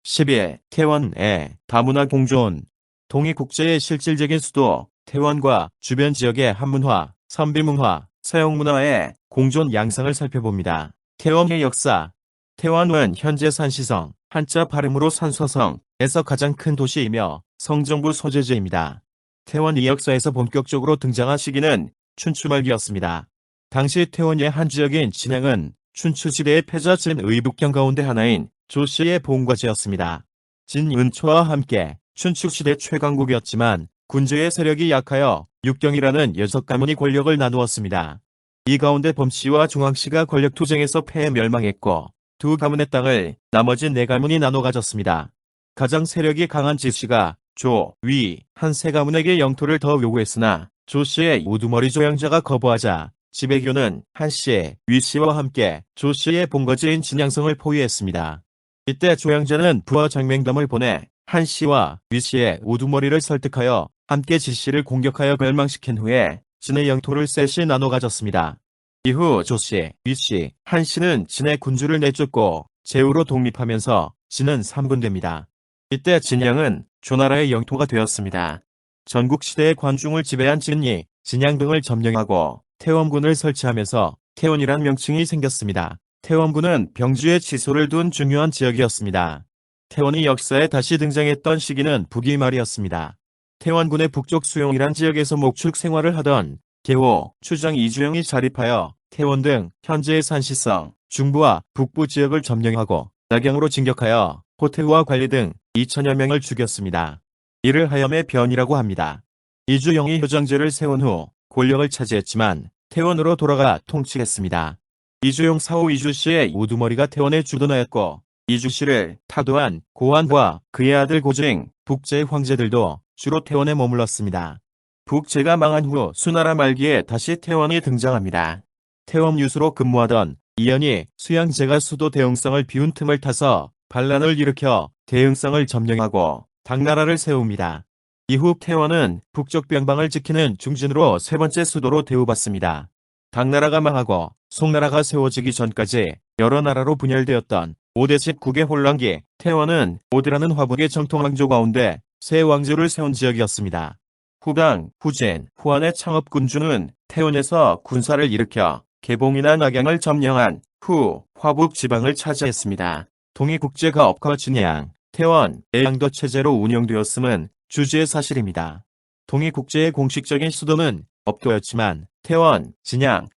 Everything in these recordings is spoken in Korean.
10일 태원의 다문화 공존. 동해국제의 실질적인 수도 태원과 주변 지역의 한문화, 선비문화, 서양문화의 공존 양상을 살펴봅니다. 태원의 역사. 태원은 현재 산시성, 한자 발음으로 산서성에서 가장 큰 도시이며 성정부 소재지입니다. 태원이 역사에서 본격적으로 등장한 시기는 춘추 말기였습니다. 당시 태원의 한 지역인 진양은 춘추시대의 패자 진의북경 가운데 하나인 조씨의 본거지였습니다. 진은초와 함께 춘추시대 최강국이었지만 군주의 세력이 약하여 육경이라는 6가문이 권력을 나누었습니다. 이 가운데 범씨와 종황씨가 권력투쟁에서 패해 멸망했고 두 가문의 땅을 나머지 4가문이 나눠 가졌습니다. 가장 세력이 강한 지씨가 조, 위, 한 세 가문에게 영토를 더 요구했으나 조씨의 우두머리 조양자가 거부하자 지배교는 한씨, 위씨와 함께 조씨의 본거지인 진양성을 포위했습니다. 이때 조양자는 부하 장맹담을 보내 한씨와 위씨의 우두머리를 설득하여 함께 지씨를 공격하여 멸망시킨 후에 진의 영토를 셋이 나눠 가졌습니다. 이후 조씨, 위씨, 한씨는 진의 군주를 내쫓고 제후로 독립하면서 진은 3분됩니다. 이때 진양은 조나라의 영토가 되었습니다. 전국시대의 관중을 지배한 진이 진양 등을 점령하고 태원군을 설치하면서 태원이란 명칭이 생겼습니다. 태원군은 병주의 치소를 둔 중요한 지역이었습니다. 태원이 역사에 다시 등장했던 시기는 북이 말이었습니다. 태원군의 북쪽 수용이란 지역에서 목축 생활을 하던 계호, 추장 이주영이 자립하여 태원 등 현재의 산시성, 중부와 북부 지역을 점령하고 낙양으로 진격하여 호태우와 관리 등 2천여 명을 죽였습니다. 이를 하염의 변이라고 합니다. 이주영이 효정제를 세운 후 권력을 차지했지만 태원으로 돌아가 통치했습니다. 이주영 사후 이주씨의 우두머리가 태원에 주둔하였고 이주씨를 타도한 고환과 그의 아들 고증, 북제의 황제들도 주로 태원에 머물렀습니다. 북제가 망한 후 수나라 말기에 다시 태원이 등장합니다. 태원 유수로 근무하던 이연이 수양제가 수도 대흥성을 비운 틈을 타서 반란을 일으켜 대흥성을 점령하고 당나라를 세웁니다. 이후 태원은 북쪽 변방을 지키는 중진으로 세 번째 수도로 대우받습니다. 당나라가 망하고 송나라가 세워지기 전까지 여러 나라로 분열되었던 5대 19개 혼란기 태원은 5대라는 화북의 정통왕조 가운데 세 왕조를 세운 지역이었습니다. 후당, 후진, 후한의 창업군주는 태원에서 군사를 일으켜 개봉이나 낙양을 점령한 후 화북 지방을 차지했습니다. 동해국제가 업과 진양, 태원, 애양도 체제로 운영되었음은 주지의 사실입니다. 동해국제의 공식적인 수도는 업도였지만 태원, 진양,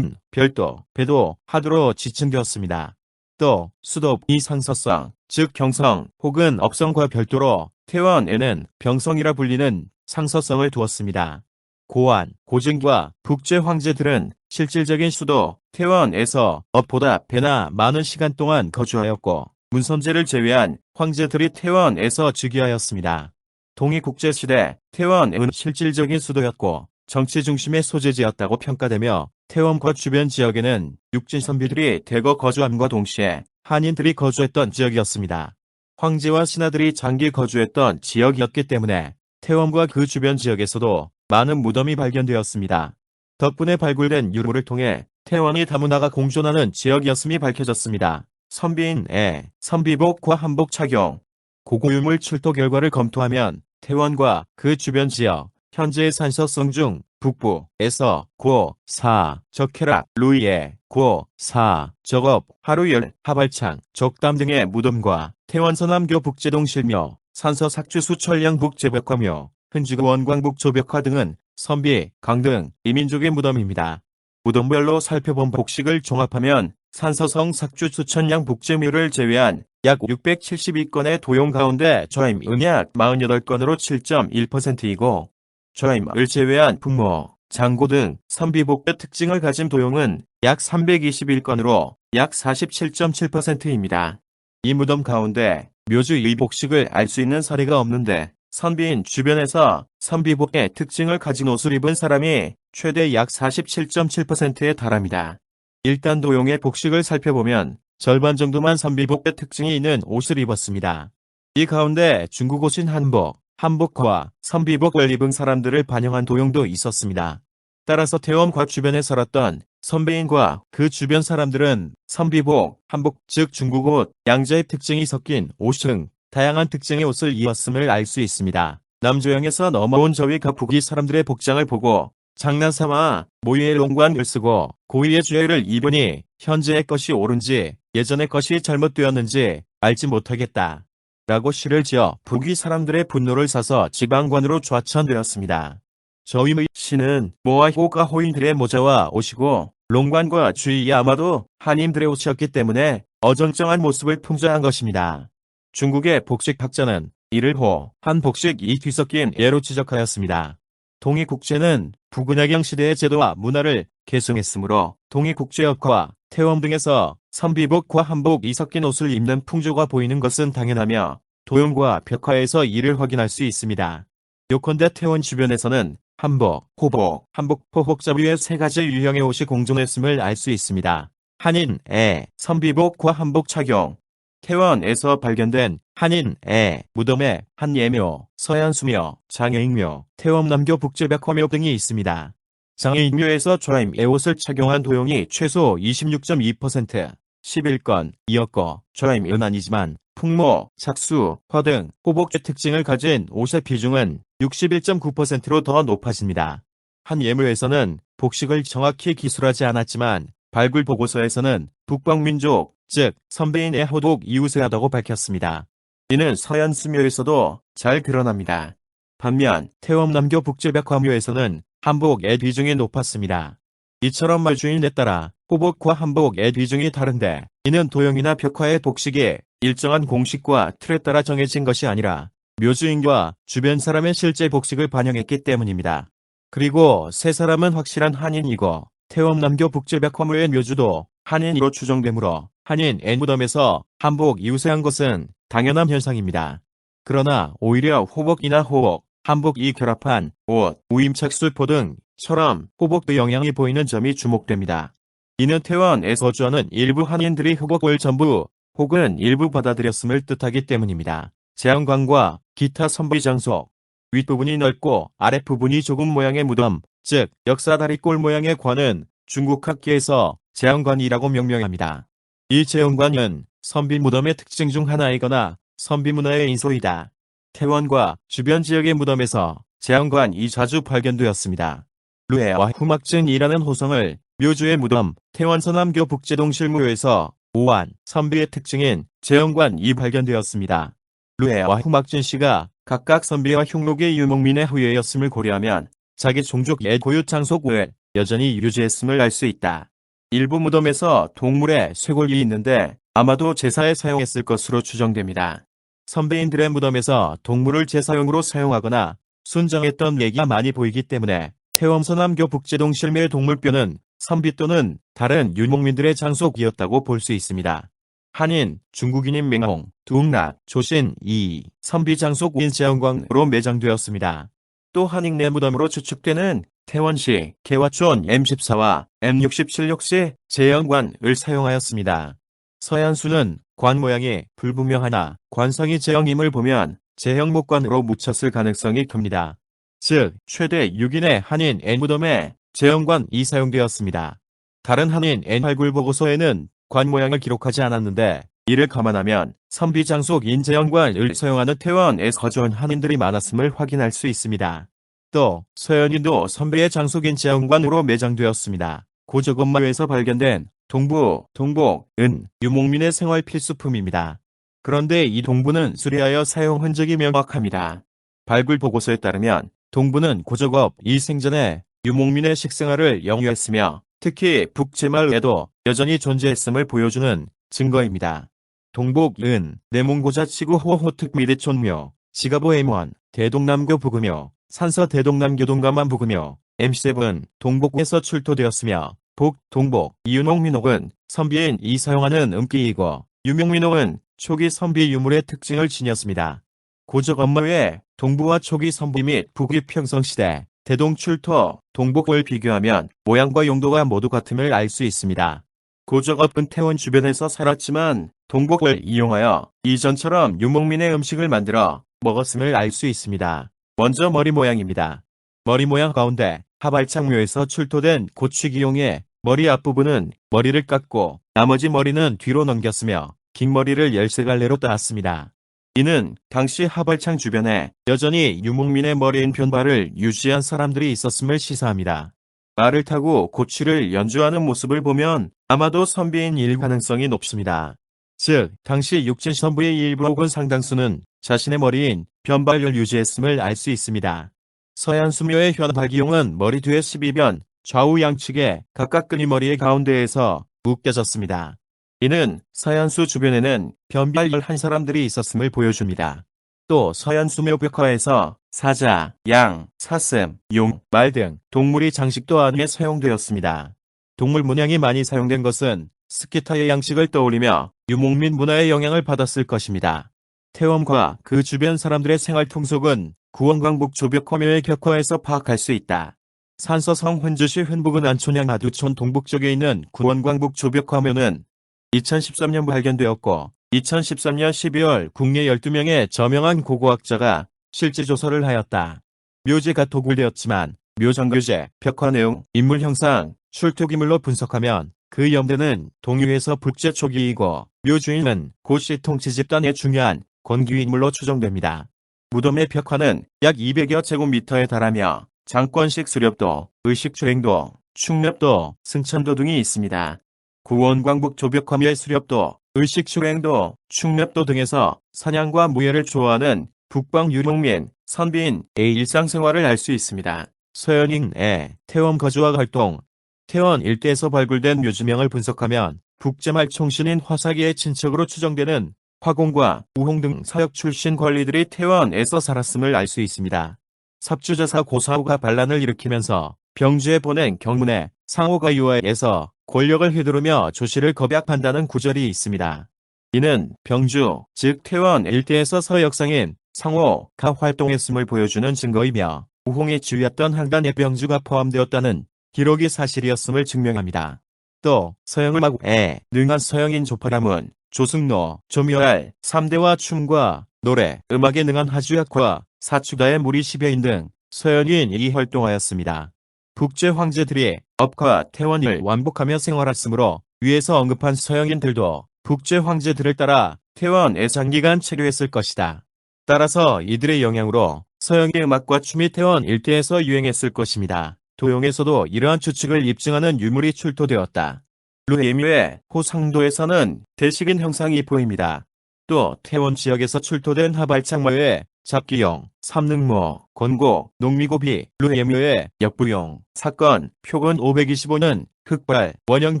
별도, 배도, 하도로 지칭되었습니다. 또 수도이 상서성, 즉 경성 혹은 업성과 별도로 태원에는 병성이라 불리는 상서성을 두었습니다. 고환, 고증과 북제 황제들은 실질적인 수도 태원에서 업보다 배나 많은 시간 동안 거주하였고 문선제를 제외한 황제들이 태원에서 즉위하였습니다. 동해국제시대 태원은 실질적인 수도였고 정치 중심의 소재지였다고 평가되며 태원과 주변 지역에는 육지 선비들이 대거 거주함과 동시에 한인들이 거주했던 지역이었습니다. 황제와 신하들이 장기 거주했던 지역이었기 때문에 태원과 그 주변 지역에서도 많은 무덤이 발견되었습니다. 덕분에 발굴된 유물을 통해 태원이 다문화가 공존하는 지역이었음이 밝혀졌습니다. 선비인의 선비복과 한복 착용. 고고유물 출토 결과를 검토하면 태원과 그 주변 지역, 현재의 산서성 중 북부에서 고, 사, 적해락, 루이에, 고, 사, 적업, 하루열, 하발창, 적담 등의 무덤과 태원 서남교 북제동 실묘, 산서 삭주수 철량 북제벽화묘, 흔주구 원광북 조벽화 등은 선비, 강 등 이민족의 무덤입니다. 무덤별로 살펴본 복식을 종합하면 산서성 삭주 수천량 북제묘를 제외한 약 672건의 도용 가운데 저임은 약 48건으로 7.1%이고 저임을 제외한 풍모, 장고 등 선비복의 특징을 가진 도용은 약 321건으로 약 47.7%입니다. 이 무덤 가운데 묘주의 복식을 알 수 있는 사례가 없는데 선비인 주변에서 선비복의 특징을 가진 옷을 입은 사람이 최대 약 47.7%에 달합니다. 일단 도용의 복식을 살펴보면 절반 정도만 선비복의 특징이 있는 옷을 입었습니다. 이 가운데 중국 옷인 한복, 한복과 선비복을 입은 사람들을 반영한 도용도 있었습니다. 따라서 태원과 주변에 살았던 선비인과 그 주변 사람들은 선비복, 한복 즉 중국 옷, 양자의 특징이 섞인 옷 등 다양한 특징의 옷을 입었음을 알 수 있습니다. 남조영에서 넘어온 저위가 북위 사람들의 복장을 보고 장난삼아 모유의 롱관을 쓰고 고위의 주애를 입으니 현재의 것이 옳은지 예전의 것이 잘못되었는지 알지 못하겠다. 라고 시를 지어 북위 사람들의 분노를 사서 지방관으로 좌천되었습니다. 저위의 시는 모와 호가 호인들의 모자와 옷이고 롱관과 주의 아마도 한인들의 옷이었기 때문에 어정쩡한 모습을 풍자한 것입니다. 중국의 복식학자는 이를 호, 한 복식이 뒤섞인 예로 지적하였습니다. 동이국제는 부근야경 시대의 제도와 문화를 계승했으므로 동이국제역과 태원 등에서 선비복과 한복이 섞인 옷을 입는 풍조가 보이는 것은 당연하며 도용과 벽화에서 이를 확인할 수 있습니다. 요컨대 태원 주변에서는 한복, 호복, 한복, 호복잡이의 세 가지 유형의 옷이 공존했음을 알 수 있습니다. 한인의 선비복과 한복 착용. 태원에서 발견된 한인의 무덤에 한예묘, 서ян수묘, 장애인묘, 태원남교 북제백화묘 등이 있습니다. 장애인묘에서 좌임의 옷을 착용한 도용이 최소 26.2%, 11건이었고 좌임은 아니지만 풍모, 착수, 화 등 호복의 특징을 가진 옷의 비중은 61.9%로 더 높아집니다. 한예묘에서는 복식을 정확히 기술하지 않았지만 발굴 보고서에서는 북방민족, 즉 선배인의 호복 이웃을 하다고 밝혔습니다. 이는 서ян수묘에서도 잘 드러납니다. 반면 태원남교 북제백화묘에서는 한복의 비중이 높았습니다. 이처럼 말주인에 따라 호복과 한복의 비중이 다른데 이는 도형이나 벽화의 복식이 일정한 공식과 틀에 따라 정해진 것이 아니라 묘주인과 주변 사람의 실제 복식을 반영했기 때문입니다. 그리고 세 사람은 확실한 한인이고 태원남교 북제백화묘의 묘주도 한인으로 추정되므로 한인의 무덤에서 한복 이웃을 한 것은 당연한 현상입니다. 그러나 오히려 호복이나 호복, 한복이 결합한 옷, 우임착수포 등처럼 호복도 영향이 보이는 점이 주목됩니다. 이는 태원에 거주하는 일부 한인들이 호복을 전부 혹은 일부 받아들였음을 뜻하기 때문입니다. 제한관과 기타 선비 장소, 윗부분이 넓고 아랫부분이 좁은 모양의 무덤, 즉 역사다리꼴 모양의 관은 중국 학계에서 제한관이라고 명명합니다. 이 제한관은 선비 무덤의 특징 중 하나이거나 선비 문화의 인소이다. 태원과 주변 지역의 무덤에서 제한관이 자주 발견되었습니다. 루에와 후막증이라는 호성을 묘주의 무덤, 태원 서남교 북제동 실무요에서 오한, 선비의 특징인 제한관이 발견되었습니다. 루에와 후막진 씨가 각각 선비와 흉록의 유목민의 후예였음을 고려하면 자기 종족의 고유 장소구에 여전히 유지했음을 알 수 있다. 일부 무덤에서 동물의 쇄골이 있는데 아마도 제사에 사용했을 것으로 추정됩니다. 선배인들의 무덤에서 동물을 제사용으로 사용하거나 순정했던 얘기가 많이 보이기 때문에 태원 서남교 북제동 실묘의 동물뼈는 선비 또는 다른 유목민들의 장소이었다고 볼 수 있습니다. 한인, 중국인인 맹홍, 두웅락, 조신, 이, 선비 장소구인 제한광으로 매장되었습니다. 또 한익내 무덤으로 추측되는 태원시 개화촌 M14와 M67 역시 제형관을 사용하였습니다. 서ян수는 관 모양이 불분명하나 관성이 제형임을 보면 제형목관으로 묻혔을 가능성이 큽니다. 즉 최대 6인의 한인 N 무덤에 제형관이 사용되었습니다. 다른 한인 N 발굴 보고서에는 관 모양을 기록하지 않았는데 이를 감안하면 선비 장소인 제형관을 사용하는 태원에 거주한 한인들이 많았음을 확인할 수 있습니다. 또 서현인도 선비의 장소인 제형관으로 매장되었습니다. 고저건마루에서 발견된 동부, 동복은 유목민의 생활 필수품입니다. 그런데 이 동부는 수리하여 사용 흔적이 명확합니다. 발굴 보고서에 따르면 동부는 고저겁 이 생전에 유목민의 식생활을 영유했으며 특히 북제마을에도 여전히 존재했음을 보여주는 증거입니다. 동복은 내몽고자치구 호호특미대촌묘, 지가보엠원, 대동남교 부금묘, 산서 대동남교 동감만 부금묘, M7 동복에서 출토되었으며 복, 동복, 이유목민옥은 선비인이 사용하는 음기이고 유목민옥은 초기 선비 유물의 특징을 지녔습니다. 고저건마루의 동부와 초기 선비 및 북위 평성시대 대동 출토, 동복을 비교하면 모양과 용도가 모두 같음을 알 수 있습니다. 고저겁은 태원 주변에서 살았지만 동복을 이용하여 이전처럼 유목민의 음식을 만들어 먹었음을 알 수 있습니다. 먼저 머리 모양입니다. 머리 모양 가운데 하발창묘에서 출토된 고취기용의 머리 앞부분은 머리를 깎고 나머지 머리는 뒤로 넘겼으며 긴 머리를 13갈래로 따았습니다. 이는 당시 하발창 주변에 여전히 유목민의 머리인 변발을 유지한 사람들이 있었음을 시사합니다. 말을 타고 고취를 연주하는 모습을 보면 아마도 선비인 가능성이 높습니다. 즉, 당시 육진 선부의 일부 혹은 상당수는 자신의 머리인 변발을 유지했음을 알 수 있습니다. 서ян수묘의 현발기용은 머리 뒤에 12변, 좌우 양측에 각각 끈이머리의 가운데에서 묶여졌습니다. 이는 서ян수 주변에는 변발을 한 사람들이 있었음을 보여줍니다. 또 서ян수묘 벽화에서 사자, 양, 사슴, 용, 말 등 동물이 장식도 안에 사용되었습니다. 동물 문양이 많이 사용된 것은 스키타의 양식을 떠올리며 유목민 문화의 영향을 받았을 것입니다. 태원과 그 주변 사람들의 생활 통속은 구원광북 조벽화묘의 격화에서 파악할 수 있다. 산서성 흔주시 흔북은 안촌양 아두촌 동북쪽에 있는 구원광북 조벽화묘는 2013년 발견되었고 2013년 12월 국내 12명의 저명한 고고학자가 실제 조사를 하였다. 묘지가 도굴되었지만 묘정교제, 벽화 내용, 인물 형상, 출토기물로 분석하면 그 염대는 동유에서 북제 초기이고 묘주인은 고씨 통치 집단의 중요한 권귀 인물로 추정됩니다. 무덤의 벽화는 약 200여 제곱미터에 달하며 장권식 수렵도, 의식주행도, 충렵도, 승천도 등이 있습니다. 구원광북 조벽화묘의 수렵도, 의식주행도, 충렵도 등에서 사냥과 무예를 좋아하는 북방 유목민, 선비인의 일상생활을 알 수 있습니다. 서현인의 태원 거주와 활동. 태원 일대에서 발굴된 묘지명을 분석하면 북제말 총신인 화사기의 친척으로 추정되는 화공과 우홍 등 서역 출신 관리들이 태원에서 살았음을 알 수 있습니다. 삽주자사 고사후가 반란을 일으키면서 병주에 보낸 경문에 상호가 유화에서 권력을 휘두르며 조실을 겁약한다는 구절이 있습니다. 이는 병주, 즉 태원 일대에서 서역상인 상호가 활동했음을 보여주는 증거이며 우홍이 지휘했던 항단의 병주가 포함되었다는 기록이 사실이었음을 증명합니다. 또 서영을마국에 능한 서영인 조파람은 조승로, 조묘할, 3대와 춤과 노래, 음악에 능한 하주약과 사추다의 무리 10여인 등 서현인이 활동하였습니다. 북제 황제들이 업과 태원을 완복하며 생활했으므로 위에서 언급한 서영인들도 북제 황제들을 따라 태원에 장기간 체류했을 것이다. 따라서 이들의 영향으로 서영의 음악과 춤이 태원 일대에서 유행했을 것입니다. 도용에서도 이러한 추측을 입증하는 유물이 출토되었다. 루예묘의 호상도에서는 대식인 형상이 보입니다. 또 태원 지역에서 출토된 하발창마의 잡기용, 삼능모, 권고, 농미고비, 루예묘의 역부용, 사건, 표건 525는 흑발, 원형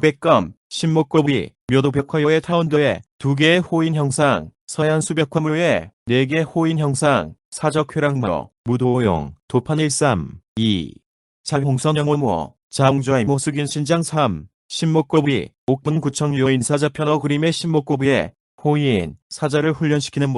백검, 신목고비, 묘도벽화요의 타원도의 2개의 호인 형상, 서ян수벽화묘의 4개 호인 형상, 사적회랑모, 무도용, 도판 13, 2, 잘홍선영호모, 자홍좌의 모숙인 신장 3, 신목고비, 옥분구청 요인사자편어 그림의 신목고비의 호인, 사자를 훈련시키는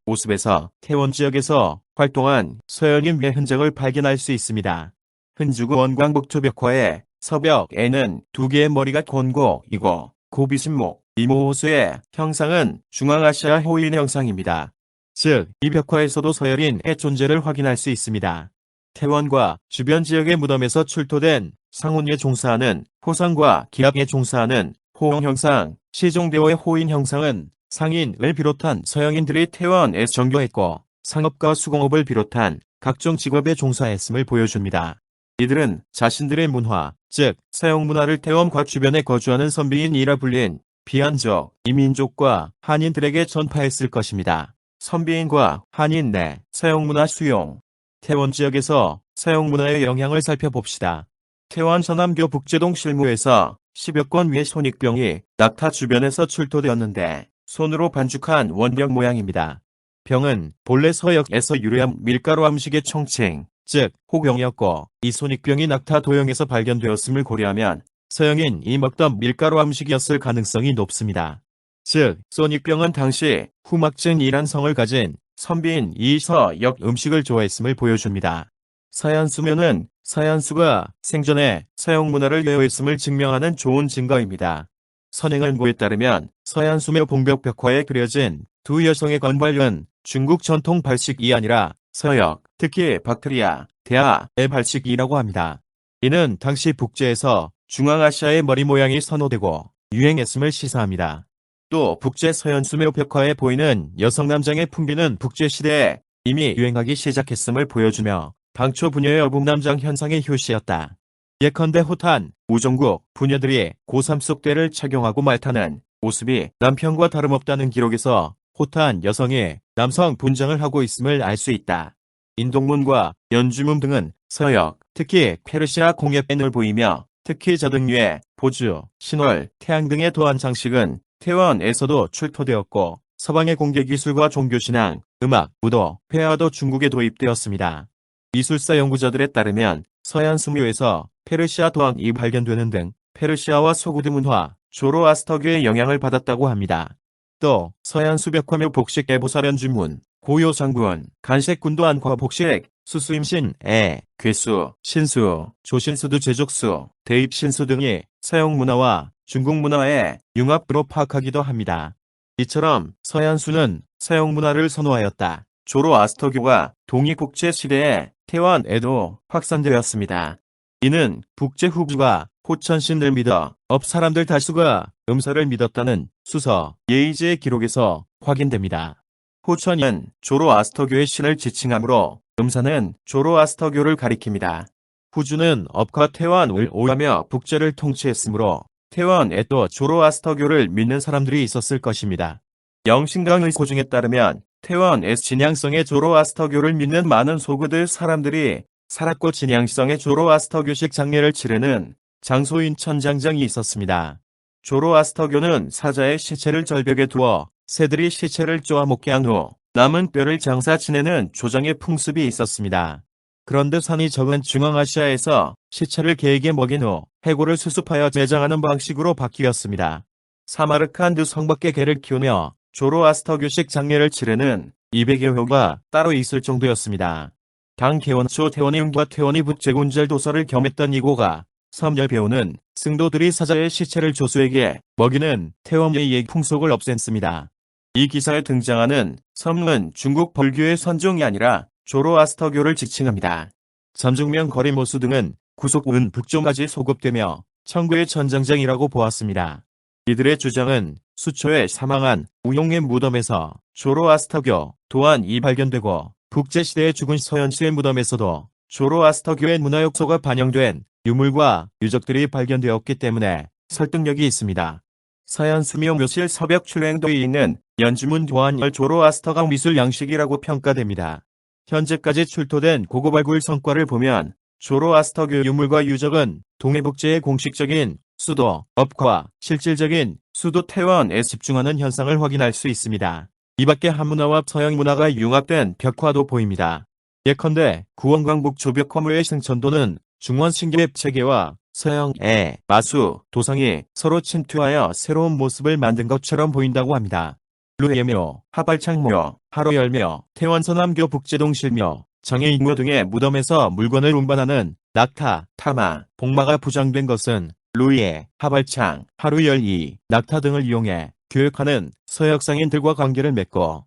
모습에서 태원 지역에서 활동한 서현인의 흔적을 발견할 수 있습니다. 흔주구 원광북 조벽화의 서벽에는 2개의 머리가 권고이고 고비신목, 이모호수의 형상은 중앙아시아 호인 형상입니다. 즉, 이 벽화에서도 서현인의 존재를 확인할 수 있습니다. 태원과 주변 지역의 무덤에서 출토된 상훈에 종사하는 호상과 기압에 종사하는 호응 형상, 시종대오의 호인 형상은 상인을 비롯한 서양인들이 태원에 정교했고 상업과 수공업을 비롯한 각종 직업에 종사했음을 보여줍니다. 이들은 자신들의 문화, 즉 서양 문화를 태원과 주변에 거주하는 선비인이라 불린 비한족, 이민족과 한인들에게 전파했을 것입니다. 선비인과 한인 내 서양 문화 수용. 태원 지역에서 서양 문화의 영향을 살펴봅시다. 태원 서남교 북제동 실무에서 10여 건 위의 손익병이 낙타 주변에서 출토되었는데 손으로 반죽한 원병 모양입니다. 병은 본래 서역에서 유래한 밀가루 암식의 총칭, 즉 호병이었고 이 손익병이 낙타 도형에서 발견되었음을 고려하면 서양인이 먹던 밀가루 암식이었을 가능성이 높습니다. 즉 손익병은 당시 후막증이란 성을 가진 선비인 이 서역 음식을 좋아했음을 보여줍니다. 서ян수묘는 서ян수가 생전에 서양 문화를 외워했음을 증명하는 좋은 증거입니다. 선행을고에 따르면 서ян수묘 봉벽 벽화에 그려진 2 여성의 건발은 중국 전통 발식이 아니라 서역, 특히 박트리아, 대하의 발식이라고 합니다. 이는 당시 북제에서 중앙아시아의 머리 모양이 선호되고 유행했음을 시사합니다. 또 북제 서현수묘 벽화에 보이는 여성 남장의 풍기는 북제시대에 이미 유행하기 시작했음을 보여주며 당초 부녀의 어북남장 현상의 효시였다. 예컨대 호탄, 우종국, 부녀들이 고3 속 때를 착용하고 말타는 모습이 남편과 다름없다는 기록에서 호탄 여성이 남성 분장을 하고 있음을 알 수 있다. 인동문과 연주문 등은 서역, 특히 페르시아 공예펜을 보이며 특히 저등류의 보주, 신월, 태양 등의 도안 장식은 태원에서도 출토되었고 서방의 공예기술과 종교신앙, 음악, 무도, 회화도 중국에 도입되었습니다. 미술사 연구자들에 따르면 서현수묘에서 페르시아 도안이 발견되는 등 페르시아와 소구드 문화, 조로아스터교의 영향을 받았다고 합니다. 또 서현수벽화묘 복식 애보사련주문, 고요장군, 간색군도 안과 복식, 수수임신,애, 괴수, 신수, 조신수도 제족수, 대입신수 등이 서양 문화와 중국 문화의 융합으로 파악하기도 합니다. 이처럼 서현수는 서양 문화를 선호하였다. 조로아스터교가 동이국제 시대에 태원에도 확산되었습니다. 이는 북제 후주가 호천신을 믿어 업 사람들 다수가 음사를 믿었다는 수서 예의지의 기록에서 확인됩니다. 호천은 조로아스터교의 신을 지칭하므로 음사는 조로아스터교를 가리킵니다. 후주는 업과 태원을 오하며 북제를 통치했으므로 태원에 또 조로아스터교를 믿는 사람들이 있었을 것입니다. 영신강의 소중에 따르면 태원의 진양성의 조로아스터교를 믿는 많은 소그들 사람들이 살았고 진양성의 조로아스터교식 장례를 치르는 장소인 천장장이 있었습니다. 조로아스터교는 사자의 시체를 절벽에 두어 새들이 시체를 쪼아 먹게 한 후 남은 뼈를 장사 지내는 조장의 풍습이 있었습니다. 그런데 산이 적은 중앙아시아에서 시체를 개에게 먹인 후 해골을 수습하여 매장하는 방식으로 바뀌었습니다. 사마르칸드 성밖에 개를 키우며 조로아스터교식 장례를 치르는 200여 호가 따로 있을 정도였습니다. 당 개원초 태원이응과 태원이 북제군절 도서를 겸했던 이고가 섬열 배우는 승도들이 사자의 시체를 조수에게 먹이는 태원의 풍속을 없앴습니다. 이 기사에 등장하는 섬은 중국 벌교의 선종이 아니라 조로아스터교를 지칭합니다. 잠중명 거리모수 등은 구속은 북쪽까지 소급되며 청구의 천장장이라고 보았습니다. 이들의 주장은 수초에 사망한 우용의 무덤에서 조로아스터교 도안이 발견되고 북제시대에 죽은 서현수의 무덤에서도 조로아스터교의 문화욕소가 반영된 유물과 유적들이 발견되었기 때문에 설득력이 있습니다. 서현수묘 묘실 서벽 출행도에 있는 연주문 도안을 조로아스터가 미술 양식이라고 평가됩니다. 현재까지 출토된 고고 발굴 성과를 보면 조로아스터교 유물과 유적은 동해북제의 공식적인 수도, 업과 실질적인 수도 태원에 집중하는 현상을 확인할 수 있습니다. 이밖에 한문화와 서양 문화가 융합된 벽화도 보입니다. 예컨대 구원광북 조벽화묘의 승천도는 중원 신기엽 체계와 서양의 마수, 도상이 서로 침투하여 새로운 모습을 만든 것처럼 보인다고 합니다. 루예묘, 하발창묘, 하로열묘, 태원서남교 북제동실묘, 장애인묘 등의 무덤에서 물건을 운반하는 낙타, 타마, 복마가 부장된 것은 루예, 하발창, 하루열이, 낙타 등을 이용해 교역하는 서역상인들과 관계를 맺고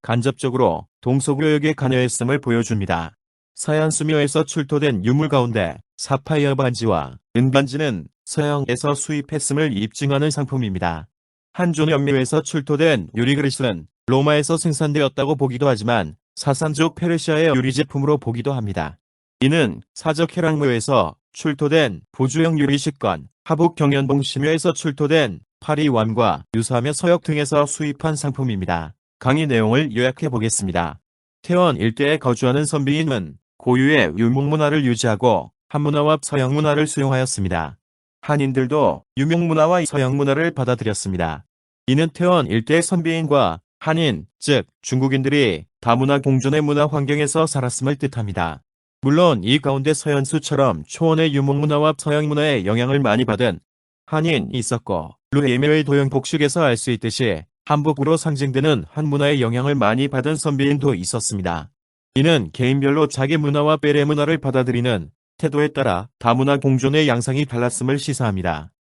간접적으로 동서교역에 관여했음을 보여줍니다. 서현수묘에서 출토된 유물 가운데 사파이어 반지와 은반지는 서양에서 수입했음을 입증하는 상품입니다. 한존연묘에서 출토된 유리그릇은 로마에서 생산되었다고 보기도 하지만 사산족 페르시아의 유리제품으로 보기도 합니다. 이는 사적 해랑묘에서 출토된 보주형 유리식관, 하북 경연봉 심묘에서 출토된 파리완과 유사하며 서역 등에서 수입한 상품입니다. 강의 내용을 요약해 보겠습니다. 태원 일대에 거주하는 선비인은 고유의 유목문화를 유지하고 한문화와 서양문화를 수용하였습니다. 한인들도 유목문화와 서양문화를 받아들였습니다. 이는 태원 일대의 선비인과 한인, 즉 중국인들이 다문화 공존의 문화 환경에서 살았음을 뜻합니다. 물론 이 가운데 서현수처럼 초원의 유목문화와 서양문화의 영향을 많이 받은 한인이 있었고 루예묘의 도형 복식에서 알 수 있듯이 한복으로 상징되는 한문화의 영향을 많이 받은 선비인도 있었습니다. 이는 개인별로 자기 문화와 베레 문화를 받아들이는 태도에 따라 다문화 공존의 양상이 달랐음을 시사합니다.